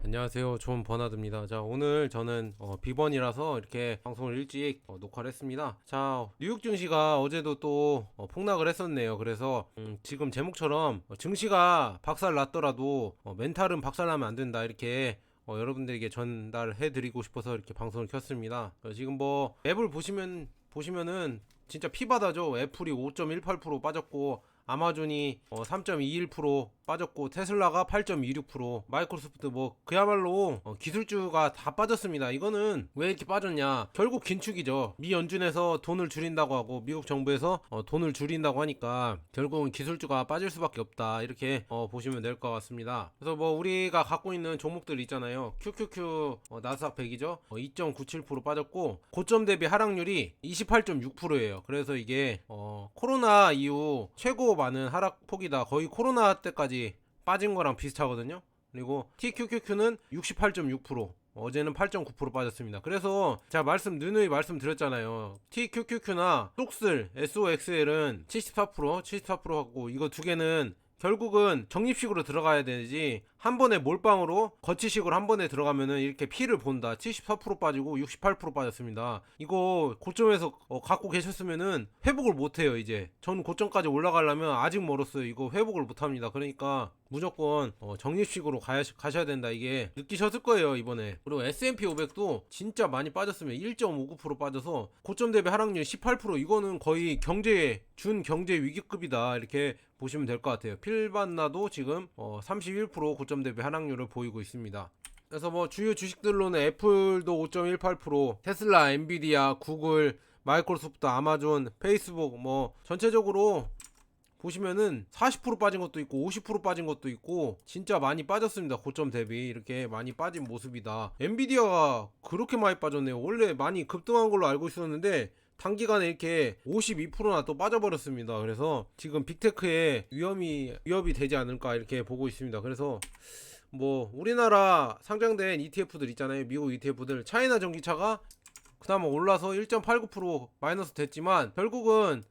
안녕하세요. 존 버나드입니다. 자, 오늘 저는 비번이라서 이렇게 방송을 일찍 녹화를 했습니다. 자, 뉴욕 증시가 어제도 또 폭락을 했었네요. 그래서 지금 제목처럼 증시가 박살 났더라도 멘탈은 박살나면 안 된다, 이렇게 여러분들에게 전달해 드리고 싶어서 이렇게 방송을 켰습니다. 지금 뭐 앱을 보시면은 진짜 피바다죠. 애플이 5.18% 빠졌고, 아마존이 3.21% 빠졌고, 테슬라가 8.26%, 마이크로소프트 뭐 그야말로 기술주가 다 빠졌습니다. 이거는 왜 이렇게 빠졌냐? 결국 긴축이죠. 미 연준에서 돈을 줄인다고 하고, 미국 정부에서 돈을 줄인다고 하니까 결국은 기술주가 빠질 수밖에 없다, 이렇게 보시면 될 것 같습니다. 그래서 뭐 우리가 갖고 있는 종목들 있잖아요. QQQ 나스닥 100이죠. 2.97% 빠졌고, 고점 대비 하락률이 28.6%예요. 그래서 이게 코로나 이후 최고 많은 하락폭이다. 거의 코로나 때까지 빠진 거랑 비슷하거든요. 그리고 TQQQ는 68.6%, 어제는 8.9% 빠졌습니다. 그래서 제가 누누이 말씀드렸잖아요. TQQQ나 속슬, SOXL은 74% 하고, 이거 두 개는 결국은 적립식으로 들어가야 되지, 한 번에 몰빵으로 거치식으로 한 번에 들어가면은 이렇게 피를 본다. 74% 빠지고 68% 빠졌습니다. 이거 고점에서 갖고 계셨으면은 회복을 못해요. 이제 전 고점까지 올라가려면 아직 멀었어요. 이거 회복을 못합니다. 그러니까 무조건 적립식으로 가셔야 된다, 이게 느끼셨을 거예요, 이번에. 그리고 S&P 500도 진짜 많이 빠졌으면 1.59% 빠져서 고점 대비 하락률 18%, 이거는 거의 준 경제 위기급이다, 이렇게 보시면 될 것 같아요. 필반나도 지금 31% 고점 대비 하락률을 보이고 있습니다. 그래서 뭐 주요 주식들로는 애플도 5.18%, 테슬라, 엔비디아, 구글, 마이크로소프트, 아마존, 페이스북, 뭐 전체적으로 보시면은 40% 빠진 것도 있고 50% 빠진 것도 있고 진짜 많이 빠졌습니다. 고점 대비 이렇게 많이 빠진 모습이다. 엔비디아가 그렇게 많이 빠졌네요. 원래 많이 급등한 걸로 알고 있었는데 단기간에 이렇게 52%나 또 빠져버렸습니다. 그래서 지금 빅테크에 위협이 되지 않을까, 이렇게 보고 있습니다. 그래서 뭐 우리나라 상장된 ETF들 있잖아요. 미국 ETF들, 차이나 전기차가 그나마 올라서 1.89% 마이너스 됐지만, 결국은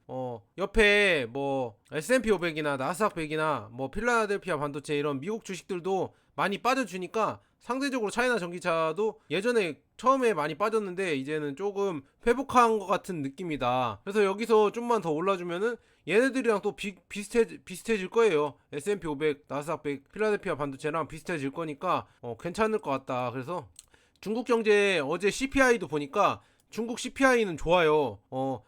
옆에 뭐 S&P 500이나 나스닥 100이나 뭐 필라델피아 반도체 이런 미국 주식들도 많이 빠져주니까 상대적으로 차이나 전기차도 예전에 처음에 많이 빠졌는데 이제는 조금 회복한 것 같은 느낌이다. 그래서 여기서 좀만 더 올라주면은 얘네들이랑 또 비슷해질 거예요. S&P 500, 나스닥 100, 필라델피아 반도체랑 비슷해질 거니까 괜찮을 것 같다. 그래서 중국 경제 어제 CPI도 보니까 중국 CPI는 좋아요.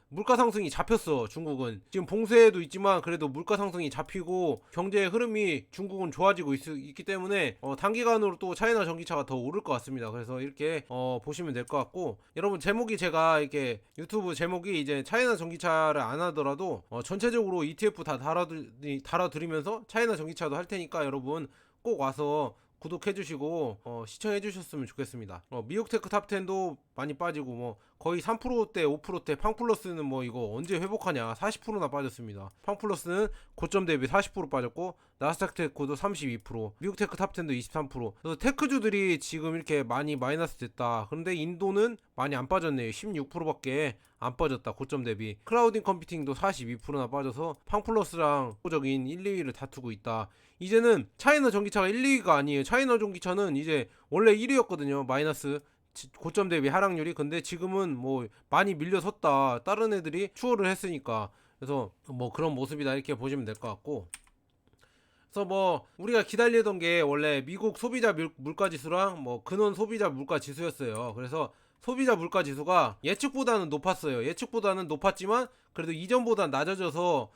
물가 상승이 잡혔어. 중국은 지금 봉쇄도 있지만 그래도 물가 상승이 잡히고 경제의 흐름이 중국은 좋아지고 있기 때문에 단기간으로 또 차이나 전기차가 더 오를 것 같습니다. 그래서 이렇게 보시면 될 것 같고, 여러분 제목이, 제가 이렇게 유튜브 제목이 이제 차이나 전기차를 안 하더라도 전체적으로 ETF 다 달아드리면서 차이나 전기차도 할 테니까 여러분 꼭 와서 구독해주시고 시청해주셨으면 좋겠습니다. 미국 테크 탑10도 많이 빠지고 뭐 거의 3%대 5%대, 팡플러스는 뭐 이거 언제 회복하냐, 40%나 빠졌습니다. 팡플러스는 고점 대비 40% 빠졌고, 나스닥 테크도 32%, 미국 테크 탑10도 23%. 그래서 테크주들이 지금 이렇게 많이 마이너스 됐다. 그런데 인도는 많이 안 빠졌네요. 16%밖에 안 빠졌다, 고점 대비. 클라우딩 컴퓨팅도 42%나 빠져서 팡플러스랑 적인 1, 2위를 다투고 있다. 이제는 차이나 전기차가 1, 2위가 아니에요. 차이나 전기차는 이제 원래 1위였거든요. 마이너스 고점 대비 하락률이. 근데 지금은 뭐 많이 밀려섰다, 다른 애들이 추월을 했으니까. 그래서 뭐 그런 모습이다, 이렇게 보시면 될 것 같고, 그래서 뭐 우리가 기다리던 게 원래 미국 소비자 물가 지수랑 뭐 근원 소비자 물가 지수였어요. 그래서 소비자 물가 지수가 예측보다는 높았어요. 예측보다는 높았지만 그래도 이전보다 낮아져서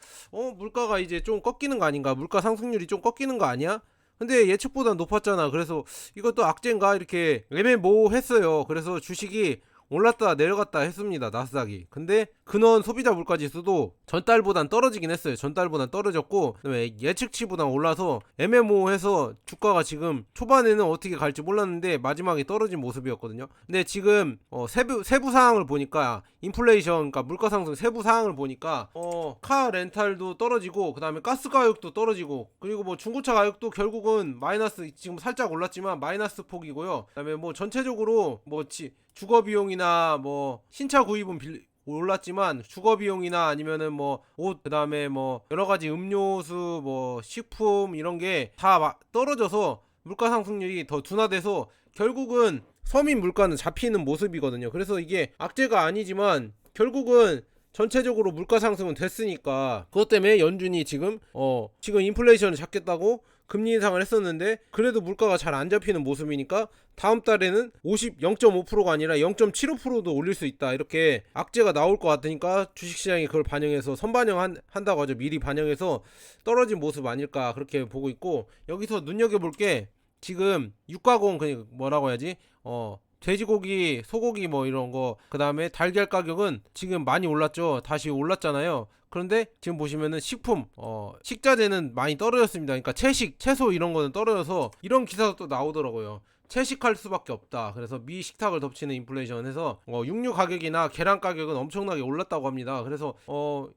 물가가 이제 좀 꺾이는 거 아닌가, 물가 상승률이 좀 꺾이는 거 아니야? 근데 예측보다 높았잖아. 그래서 이것도 악재인가, 이렇게 애매모호했어요. 그래서 주식이 올랐다 내려갔다 했습니다, 나스닥이. 근데 근원 소비자 물가 지수도 전달보단 떨어지긴 했어요. 전달보단 떨어졌고, 그다음에 예측치보단 올라서 애매모호해서 주가가 지금 초반에는 어떻게 갈지 몰랐는데 마지막에 떨어진 모습이었거든요. 근데 지금 세부 사항을 보니까, 인플레이션, 그러니까 물가 상승 세부 사항을 보니까 카 렌탈도 떨어지고, 그다음에 가스 가격도 떨어지고, 그리고 뭐 중고차 가격도 결국은 마이너스, 지금 살짝 올랐지만 마이너스 폭이고요. 그다음에 뭐 전체적으로 뭐 주거 비용이나 뭐 신차 구입은 올랐지만 주거 비용이나 아니면은 뭐 옷, 그다음에 뭐 여러 가지 음료수, 뭐 식품 이런 게 다 떨어져서 물가 상승률이 더 둔화돼서 결국은 서민 물가는 잡히는 모습이거든요. 그래서 이게 악재가 아니지만 결국은 전체적으로 물가 상승은 됐으니까 그것 때문에 연준이 지금 인플레이션을 잡겠다고 금리 인상을 했었는데 그래도 물가가 잘 안 잡히는 모습이니까 다음 달에는 0.5%가 아니라 0.75%도 올릴 수 있다, 이렇게 악재가 나올 것 같으니까 주식시장이 그걸 반영해서 선반영한다고 하죠. 미리 반영해서 떨어진 모습 아닐까 그렇게 보고 있고, 여기서 눈여겨볼 게 지금 유가공, 그냥 뭐라고 해야지, 돼지고기, 소고기 뭐 이런 거, 그 다음에 달걀 가격은 지금 많이 올랐죠. 다시 올랐잖아요. 그런데 지금 보시면은 식품, 식자재는 많이 떨어졌습니다. 그러니까 채소 이런 거는 떨어져서 이런 기사도 또 나오더라고요. 채식할 수밖에 없다. 그래서 미 식탁을 덮치는 인플레이션 해서 육류 가격이나 계란 가격은 엄청나게 올랐다고 합니다. 그래서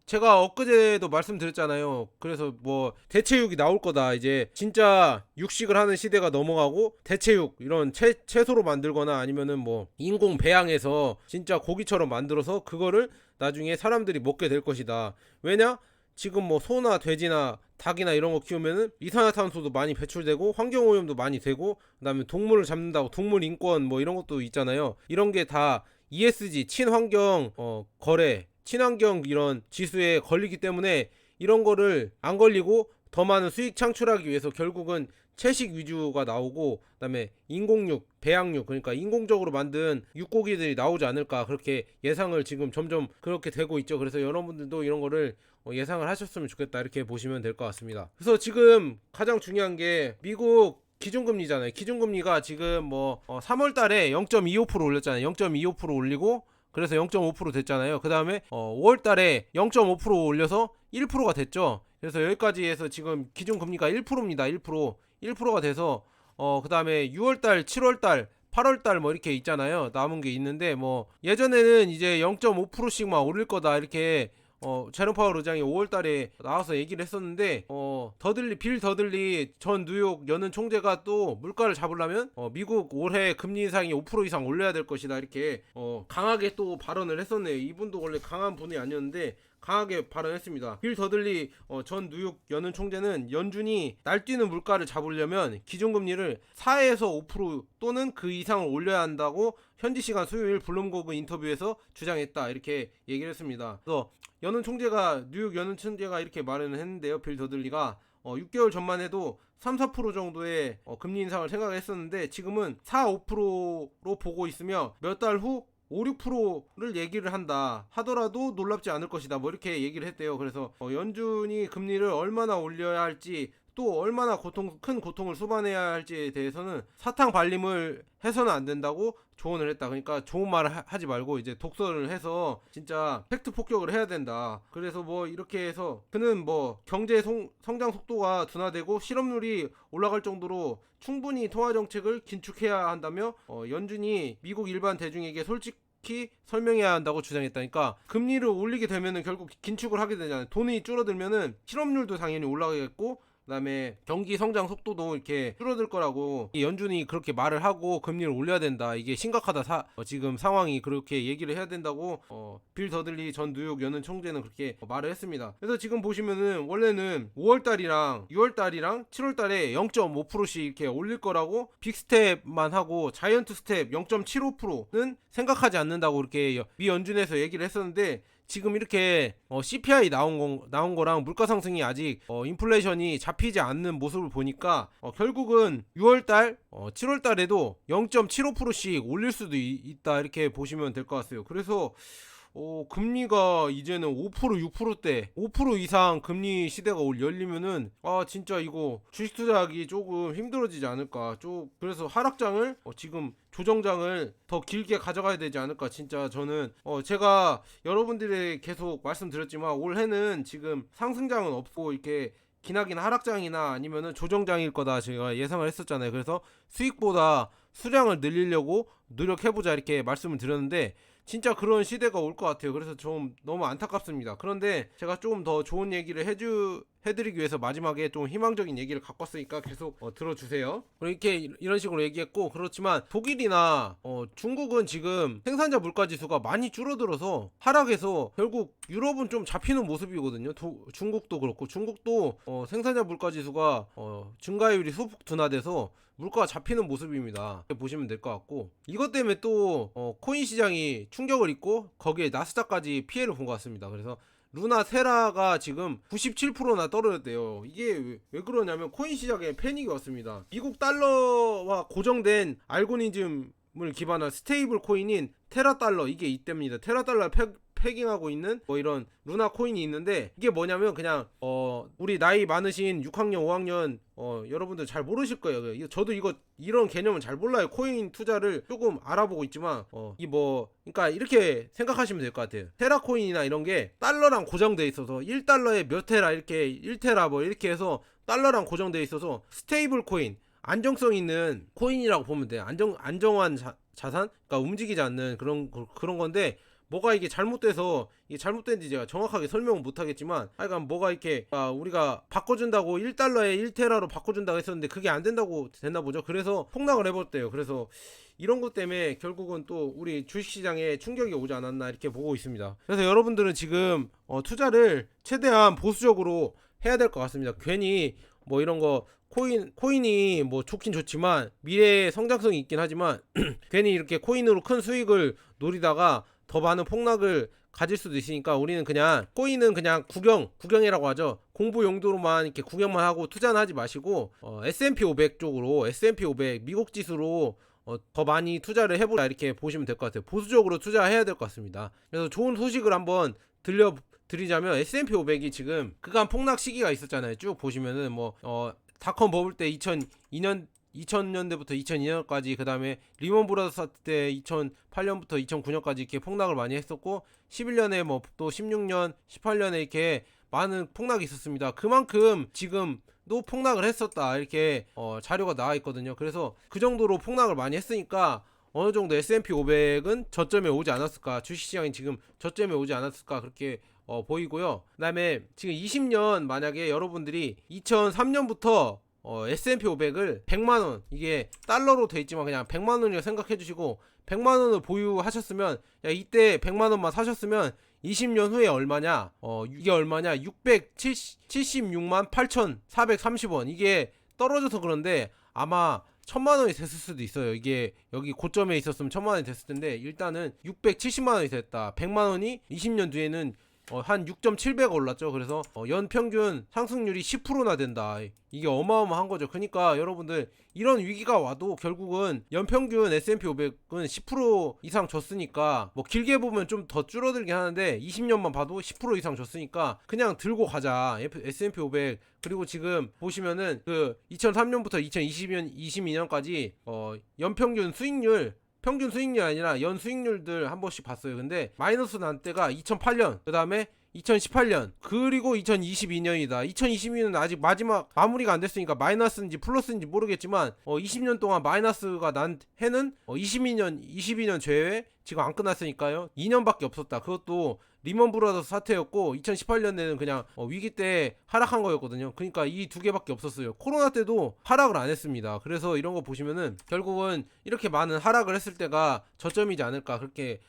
제가 엊그제도 말씀드렸잖아요. 그래서 뭐 대체육이 나올 거다. 이제 진짜 육식을 하는 시대가 넘어가고 대체육 이런 채소로 만들거나 아니면은 뭐 인공 배양해서 진짜 고기처럼 만들어서 그거를 나중에 사람들이 먹게 될 것이다. 왜냐? 지금 뭐 소나 돼지나 닭이나 이런 거 키우면은 이산화탄소도 많이 배출되고 환경오염도 많이 되고, 그다음에 동물을 잡는다고 동물 인권 뭐 이런 것도 있잖아요. 이런 게 다 ESG 친환경 거래, 친환경 이런 지수에 걸리기 때문에 이런 거를 안 걸리고 더 많은 수익 창출하기 위해서 결국은 채식 위주가 나오고, 그다음에 인공육, 배양육, 그러니까 인공적으로 만든 육고기들이 나오지 않을까 그렇게 예상을 지금 점점 그렇게 되고 있죠. 그래서 여러분들도 이런 거를 예상을 하셨으면 좋겠다, 이렇게 보시면 될 것 같습니다. 그래서 지금 가장 중요한 게 미국 기준금리잖아요. 기준금리가 지금 뭐 3월 달에 0.25% 올렸잖아요. 0.25% 올리고 그래서 0.5% 됐잖아요. 그 다음에 5월 달에 0.5% 올려서 1%가 됐죠. 그래서 여기까지 해서 지금 기준금리가 1%입니다. 1%가 돼서 그 다음에 6월달, 7월달, 8월달 뭐 이렇게 있잖아요. 남은 게 있는데, 뭐 예전에는 이제 0.5%씩만 오를 거다 이렇게 제롬 파월 의장이 5월달에 나와서 얘기를 했었는데, 빌 더들리 전 뉴욕 연은 총재가 또 물가를 잡으려면 미국 올해 금리 인상이 5% 이상 올려야 될 것이다, 이렇게 강하게 또 발언을 했었네요. 이분도 원래 강한 분이 아니었는데 강하게 발언했습니다. 빌 더들리 전 뉴욕 연은 총재는 연준이 날뛰는 물가를 잡으려면 기준금리를 4에서 5% 또는 그 이상을 올려야 한다고 현지 시간 수요일 블룸버그 인터뷰에서 주장했다, 이렇게 얘기를 했습니다. 그래서 뉴욕 연은 총재가 이렇게 말을 했는데요. 빌 더들리가 6개월 전만 해도 3, 4% 정도의 금리 인상을 생각했었는데 지금은 4, 5%로 보고 있으며 몇 달 후 5, 6%를 얘기를 한다 하더라도 놀랍지 않을 것이다, 뭐 이렇게 얘기를 했대요. 그래서 연준이 금리를 얼마나 올려야 할지, 또 얼마나 큰 고통을 수반해야 할지에 대해서는 사탕 발림을 해서는 안 된다고 조언을 했다. 그러니까 좋은 말을 하지 말고 이제 독서를 해서 진짜 팩트 폭격을 해야 된다. 그래서 뭐 이렇게 해서 그는 뭐 경제 성장 속도가 둔화되고 실업률이 올라갈 정도로 충분히 통화 정책을 긴축해야 한다며 연준이 미국 일반 대중에게 솔직히 설명해야 한다고 주장했다니까. 금리를 올리게 되면은 결국 긴축을 하게 되잖아요. 돈이 줄어들면은 실업률도 당연히 올라가겠고, 그다음에 경기 성장 속도도 이렇게 줄어들 거라고 연준이 그렇게 말을 하고 금리를 올려야 된다, 이게 심각하다, 지금 상황이 그렇게 얘기를 해야 된다고 빌 더들리 전 뉴욕 연은 총재는 그렇게 말을 했습니다. 그래서 지금 보시면은 원래는 5월달이랑 6월달이랑 7월달에 0.5%씩 이렇게 올릴 거라고 빅스텝만 하고 자이언트 스텝 0.75%는 생각하지 않는다고 이렇게 미 연준에서 얘기를 했었는데, 지금 이렇게 CPI 나온 거랑 물가 상승이 아직 인플레이션이 잡히지 않는 모습을 보니까 결국은 6월달, 7월달에도 0.75%씩 올릴 수도 있다, 이렇게 보시면 될 것 같아요. 그래서 금리가 이제는 5%, 6%대 5% 이상 금리 시대가 열리면은 진짜 이거 주식 투자하기 조금 힘들어지지 않을까. 그래서 하락장을 지금 조정장을 더 길게 가져가야 되지 않을까. 진짜 저는 제가 여러분들이 계속 말씀드렸지만 올해는 지금 상승장은 없고 이렇게 기나긴 하락장이나 아니면은 조정장일 거다 제가 예상을 했었잖아요. 그래서 수익보다 수량을 늘리려고 노력해보자, 이렇게 말씀을 드렸는데 진짜 그런 시대가 올 것 같아요. 그래서 좀 너무 안타깝습니다. 그런데 제가 조금 더 좋은 얘기를 해드리기 위해서 마지막에 좀 희망적인 얘기를 갖고 왔으니까 계속 들어주세요. 이렇게 이런 식으로 얘기했고, 그렇지만 독일이나 중국은 지금 생산자 물가지수가 많이 줄어들어서 하락해서 결국 유럽은 좀 잡히는 모습이거든요. 중국도 그렇고, 중국도 생산자 물가지수가 증가율이 소폭 둔화돼서 물가가 잡히는 모습입니다. 보시면 될 것 같고, 이것 때문에 또 코인 시장이 충격을 입고 거기에 나스닥까지 피해를 본 것 같습니다. 그래서 루나 테라가 지금 97%나 떨어졌대요. 이게 왜 그러냐면 코인 시장에 패닉이 왔습니다. 미국 달러와 고정된 알고리즘을 기반한 스테이블 코인인 테라 달러, 이게 이때입니다. 테라 달러 패깅하고 있는 이런 루나 코인이 있는데, 이게 뭐냐면 그냥 우리 나이 많으신 6학년 5학년 여러분들 잘 모르실 거예요. 저도 이런 개념은 잘 몰라요. 코인 투자를 조금 알아보고 있지만 그러니까 이렇게 생각하시면 될 것 같아요. 테라 코인이나 이런 게 달러랑 고정돼 있어서 1달러에 몇 테라, 이렇게 1테라 이렇게 해서 달러랑 고정돼 있어서 스테이블 코인, 안정성 있는 코인이라고 보면 돼요. 안정한 자산, 그러니까 움직이지 않는 그런 건데, 뭐가 이게 잘못돼서, 이게 잘못된지 제가 정확하게 설명은 못하겠지만, 하여간 뭐가 이렇게 우리가 바꿔준다고 1달러에 1테라로 바꿔준다고 했었는데 그게 안 된다고 됐나 보죠. 그래서 폭락을 해버렸대요. 그래서 이런 것 때문에 결국은 또 우리 주식시장에 충격이 오지 않았나 이렇게 보고 있습니다. 그래서 여러분들은 지금 투자를 최대한 보수적으로 해야 될 것 같습니다. 괜히 이런 거 코인이 좋긴 좋지만 미래의 성장성이 있긴 하지만 괜히 이렇게 코인으로 큰 수익을 노리다가 더 많은 폭락을 가질 수도 있으니까, 우리는 그냥 코인은 그냥 구경이라고 하죠. 공부 용도로만 이렇게 구경만 하고 투자는 하지 마시고 S&P 500 쪽으로, S&P 500 미국 지수로 더 많이 투자를 해보라, 이렇게 보시면 될 것 같아요. 보수적으로 투자해야 될 것 같습니다. 그래서 좋은 소식을 한번 들려드리자면, S&P 500이 지금 그간 폭락 시기가 있었잖아요. 쭉 보시면은 닷컴 버블 때 2000년대부터 2002년까지, 그 다음에 리먼 브라더스 사태 때 2008년부터 2009년까지 이렇게 폭락을 많이 했었고, 11년에 또 16년, 18년에 이렇게 많은 폭락이 있었습니다. 그만큼 지금도 폭락을 했었다, 이렇게 자료가 나와 있거든요. 그래서 그 정도로 폭락을 많이 했으니까 어느 정도 S&P 500은 저점에 오지 않았을까, 주식시장이 지금 저점에 오지 않았을까, 그렇게 보이고요. 그 다음에 지금 20년, 만약에 여러분들이 2003년부터 S&P 500을 100만원, 이게 달러로 돼 있지만 그냥 100만원이라고 생각해 주시고, 100만원을 보유하셨으면, 이때 100만원만 사셨으면 20년 후에 얼마냐, 이게 얼마냐, 676만 8,430원. 이게 떨어져서 그런데 아마 1000만원이 됐을 수도 있어요. 이게 여기 고점에 있었으면 1000만원이 됐을 텐데, 일단은 670만원이 됐다. 100만원이 20년 뒤에는 한 6.7배가 올랐죠. 그래서 연평균 상승률이 10%나 된다. 이게 어마어마한 거죠. 그러니까 여러분들, 이런 위기가 와도 결국은 연평균 S&P 500은 10% 이상 줬으니까, 길게 보면 좀 더 줄어들긴 하는데 20년만 봐도 10% 이상 줬으니까 그냥 들고 가자, S&P 500. 그리고 지금 보시면은 그 2003년부터 2022년까지 연평균 수익률, 평균 수익률이 아니라 연 수익률들 한 번씩 봤어요. 근데 마이너스 난 때가 2008년, 그 다음에 2018년, 그리고 2022년이다. 2022년은 아직 마지막 마무리가 안 됐으니까 마이너스인지 플러스인지 모르겠지만 20년 동안 마이너스가 난 해는 22년 제외 지금 안 끝났으니까요. 2년밖에 없었다. 그것도 리먼 브라더스 사태였고, 2018년에는 그냥 위기 때 하락한 거였거든요. 그러니까 이 두 개밖에 없었어요. 코로나 때도 하락을 안 했습니다. 그래서 이런 거 보시면은 결국은 이렇게 많은 하락을 했을 때가 저점이지 않을까, 그렇게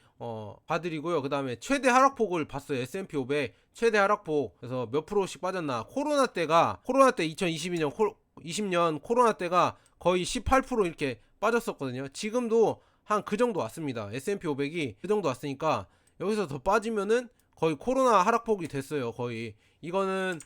봐드리고요. 그 다음에 최대 하락폭을 봤어요. S&P 500 최대 하락폭. 그래서 몇 프로씩 빠졌나. 코로나 때 2020년 코로나 때가 거의 18% 이렇게 빠졌었거든요. 지금도 한 그 정도 왔습니다. S&P 500이 그 정도 왔으니까 여기서 더 빠지면은 거의 코로나 하락폭이 됐어요. 거의 이거는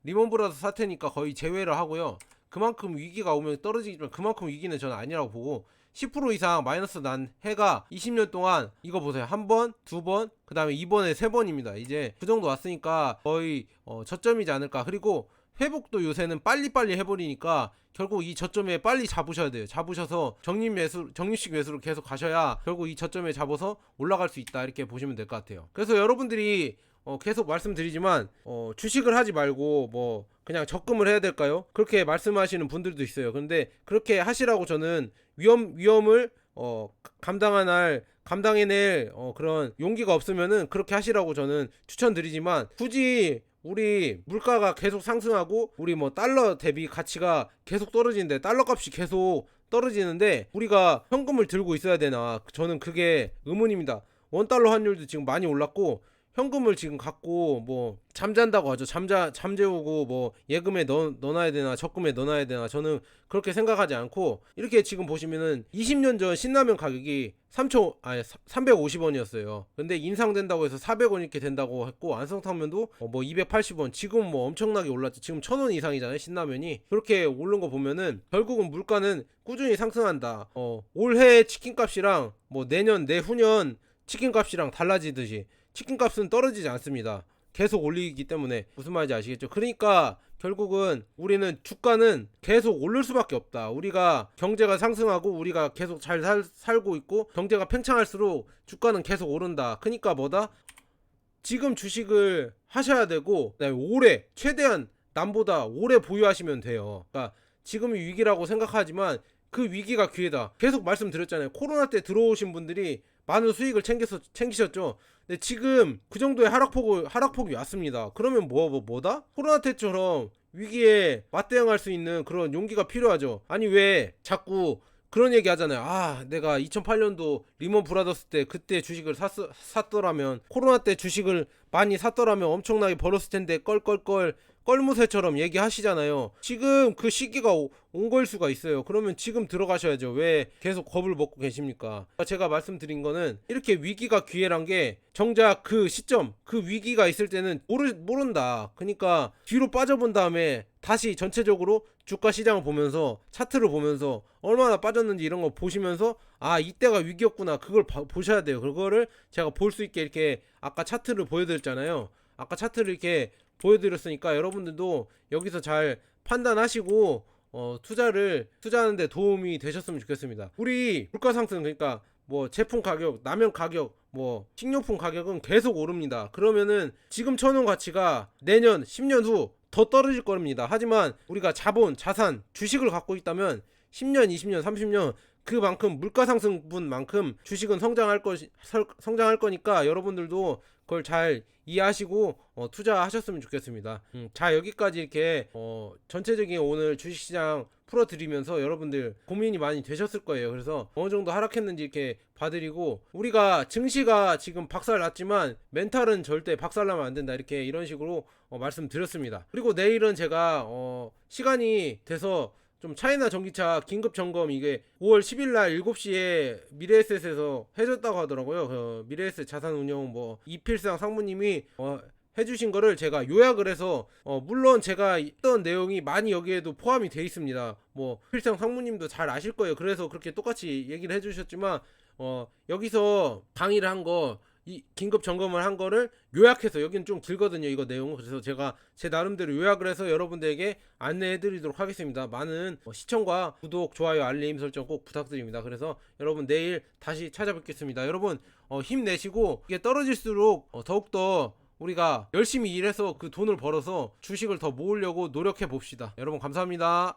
리먼 브라더스 사태니까 거의 제외를 하고요. 그만큼 위기가 오면 떨어지지만 그만큼 위기는 저는 아니라고 보고, 10% 이상 마이너스 난 해가 20년 동안, 이거 보세요. 한 번, 두 번, 그 다음에 이번에 세 번입니다. 이제 그 정도 왔으니까 거의 저점이지 않을까. 그리고 회복도 요새는 빨리빨리 해버리니까 결국 이 저점에 빨리 잡으셔야 돼요. 잡으셔서 적립식 매수로 계속 가셔야 결국 이 저점에 잡아서 올라갈 수 있다, 이렇게 보시면 될 것 같아요. 그래서 여러분들이 계속 말씀드리지만 주식을 하지 말고 그냥 적금을 해야 될까요? 그렇게 말씀하시는 분들도 있어요. 그런데 그렇게 하시라고 저는 위험을 감당해낼 그런 용기가 없으면은 그렇게 하시라고 저는 추천드리지만, 굳이 우리 물가가 계속 상승하고 우리 뭐 달러 대비 가치가 계속 떨어지는데, 달러 값이 계속 떨어지는데 우리가 현금을 들고 있어야 되나? 저는 그게 의문입니다. 원달러 환율도 지금 많이 올랐고 현금을 지금 갖고 뭐 잠잔다고 하죠. 잠재우고 뭐 예금에 넣어놔야 되나 적금에 넣어놔야 되나, 저는 그렇게 생각하지 않고, 이렇게 지금 보시면은 20년 전 신라면 가격이 350원이었어요. 근데 인상된다고 해서 400원 이렇게 된다고 했고, 안성탕면도 뭐 280원, 지금 뭐 엄청나게 올랐죠. 지금 1000원 이상이잖아요, 신라면이. 그렇게 오른 거 보면은 결국은 물가는 꾸준히 상승한다. 올해 치킨값이랑 뭐 내년 내후년 치킨값이랑 달라지듯이 치킨값은 떨어지지 않습니다. 계속 올리기 때문에. 무슨 말인지 아시겠죠? 그러니까 결국은 우리는 주가는 계속 오를 수밖에 없다. 우리가 경제가 상승하고 우리가 계속 잘 살고 있고 경제가 팽창할수록 주가는 계속 오른다. 그러니까 뭐다? 지금 주식을 하셔야 되고, 오래, 최대한 남보다 오래 보유하시면 돼요. 그러니까 지금이 위기라고 생각하지만 그 위기가 기회다. 계속 말씀드렸잖아요. 코로나 때 들어오신 분들이 많은 수익을 챙기셨죠. 근데 지금 그 정도의 하락폭이 왔습니다. 그러면 뭐다? 코로나 때처럼 위기에 맞대응할 수 있는 그런 용기가 필요하죠. 아니 왜 자꾸 그런 얘기 하잖아요. 아, 내가 2008년도 리먼 브라더스 때 그때 주식을 샀더라면, 코로나 때 주식을 많이 샀더라면 엄청나게 벌었을 텐데 껄무새처럼 얘기하시잖아요. 지금 그 시기가 온 걸 수가 있어요. 그러면 지금 들어가셔야죠. 왜 계속 겁을 먹고 계십니까? 제가 말씀드린 거는 이렇게 위기가 기회란 게 정작 그 시점, 그 위기가 있을 때는 모른다. 그러니까 뒤로 빠져본 다음에 다시 전체적으로 주가 시장을 보면서 차트를 보면서 얼마나 빠졌는지 이런 거 보시면서, 아, 이때가 위기였구나, 그걸 보셔야 돼요. 그거를 제가 볼 수 있게 이렇게 아까 차트를 보여드렸잖아요. 아까 차트를 이렇게 보여드렸으니까 여러분들도 여기서 잘 판단하시고 투자하는데 도움이 되셨으면 좋겠습니다. 우리 물가 상승, 그러니까 뭐 제품 가격, 라면 가격, 뭐 식료품 가격은 계속 오릅니다. 그러면은 지금 쳐놓은 가치가 내년 10년 후 더 떨어질 겁니다. 하지만 우리가 자산, 주식을 갖고 있다면 10년, 20년, 30년 그만큼 물가 상승분만큼 주식은 성장할 거니까 여러분들도 그걸 잘 이해하시고 투자하셨으면 좋겠습니다. 자, 여기까지 이렇게 전체적인 오늘 주식시장 풀어드리면서 여러분들 고민이 많이 되셨을 거예요. 그래서 어느 정도 하락했는지 이렇게 봐드리고, 우리가 증시가 지금 박살났지만 멘탈은 절대 박살나면 안 된다, 이렇게 이런 식으로 말씀드렸습니다. 그리고 내일은 제가 시간이 돼서 좀 차이나 전기차 긴급 점검, 이게 5월 10일 날 7시에 미래에셋에서 해줬다고 하더라고요. 미래에셋 자산운용 뭐 이필상 상무님이 해주신 거를 제가 요약을 해서, 물론 제가 있던 내용이 많이 여기에도 포함이 돼 있습니다. 뭐 필상 상무님도 잘 아실 거예요. 그래서 그렇게 똑같이 얘기를 해주셨지만 여기서 강의를 한 거, 이 긴급 점검을 한 거를 요약해서, 여기는 좀 길거든요, 이거 내용은. 그래서 제가 제 나름대로 요약을 해서 여러분들에게 안내해 드리도록 하겠습니다. 많은 시청과 구독, 좋아요, 알림 설정 꼭 부탁드립니다. 그래서 여러분 내일 다시 찾아뵙겠습니다. 여러분 힘내시고, 이게 떨어질수록 더욱더 우리가 열심히 일해서 그 돈을 벌어서 주식을 더 모으려고 노력해 봅시다. 여러분 감사합니다.